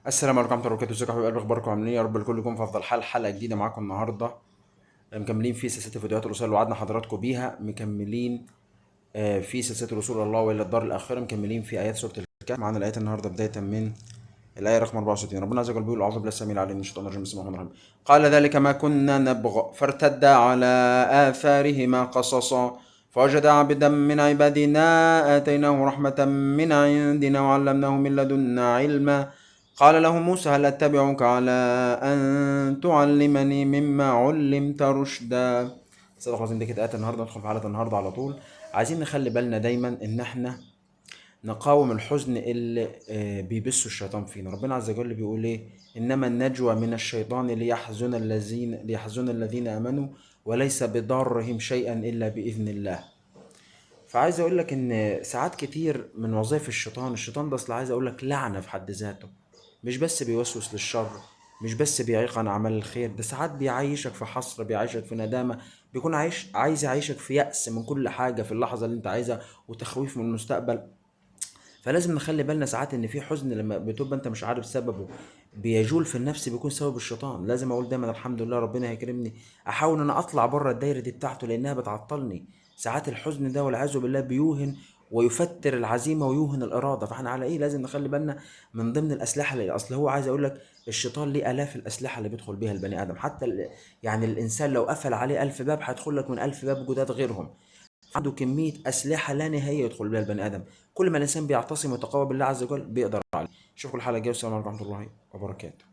السلام عليكم ورحمة الله وبركاته. ازيكم يا حبايب قلبي؟ اخباركم عاملين ايه؟ يا رب الكل يكون في افضل حال. حلقة جديدة معاكم النهاردة، مكملين في سلسلة الفيديوهات القصيرة اللي وعدنا حضراتكم بيها. مكملين في سلسلة الوصول الى الله والى الدار الآخرة. مكملين في آيات سورة الكهف. معانا الآيات النهاردة بداية من الآية رقم 64. ربنا عز وجل بيقول: أعوذ بالله السميع العليم من الشيطان الرجيم، بسم الله الرحمن الرحيم. قال: ذلك ما كنا نبغ فارتدا على آثارهما قصصا فوجدا عبدا من عبادنا آتيناه رحمة من عندنا وعلمناه من لدنا علما. قال له موسى: هل أتبعك على أن تعلمني مما علمت رشدا. صدق الله العظيم. دي كده آيات النهارده. ندخل في حلقة النهارده على طول. عايزين نخلي بالنا دايما إن احنا نقاوم الحزن اللي بيبثه الشيطان فينا. ربنا عز وجل بيقول ايه؟ انما النجوى من الشيطان ليحزن الذين امنوا وليس بضارهم شيئا الا باذن الله. فعايز اقول لك ان ساعات كتير من وظائف الشيطان ده اصل عايز اقول لك لعنه في حد ذاته. مش بس بيوسوس للشر، مش بس بيعيق عن اعمال الخير، ده ساعات بيعيشك في حسره، بيعيشك في ندامه، بيكون عايز يعيشك في يأس من كل حاجه في اللحظه اللي انت عايزها، وتخويف من المستقبل. فلازم نخلي بالنا ساعات ان في حزن لما بتبقى انت مش عارف سببه بيجول في النفس، بيكون سبب الشيطان. لازم اقول دايما الحمد لله ربنا هيكرمني، احاول ان انا اطلع بره الدايره دي بتاعته لانها بتعطلني. ساعات الحزن ده والعياذ بالله بيوهن ويفتر العزيمه ويوهن الاراده. فاحنا على ايه لازم نخلي بالنا من ضمن الاسلحه اللي اصل هو عايز اقول لك الشيطان ليه الاف الاسلحه اللي بيدخل بيها البني ادم. حتى يعني الانسان لو قفل عليه 1000 باب هيدخل لك من 1000 باب جداد غيرهم. عنده كمية أسلحة لا نهائية يدخل بها البني آدم. كل ما الإنسان بيعتصم ويتقوى بالله عز وجل بيقدر عليه. شوفوا الحلقة الجاية، والسلام عليكم ورحمة الله وبركاته.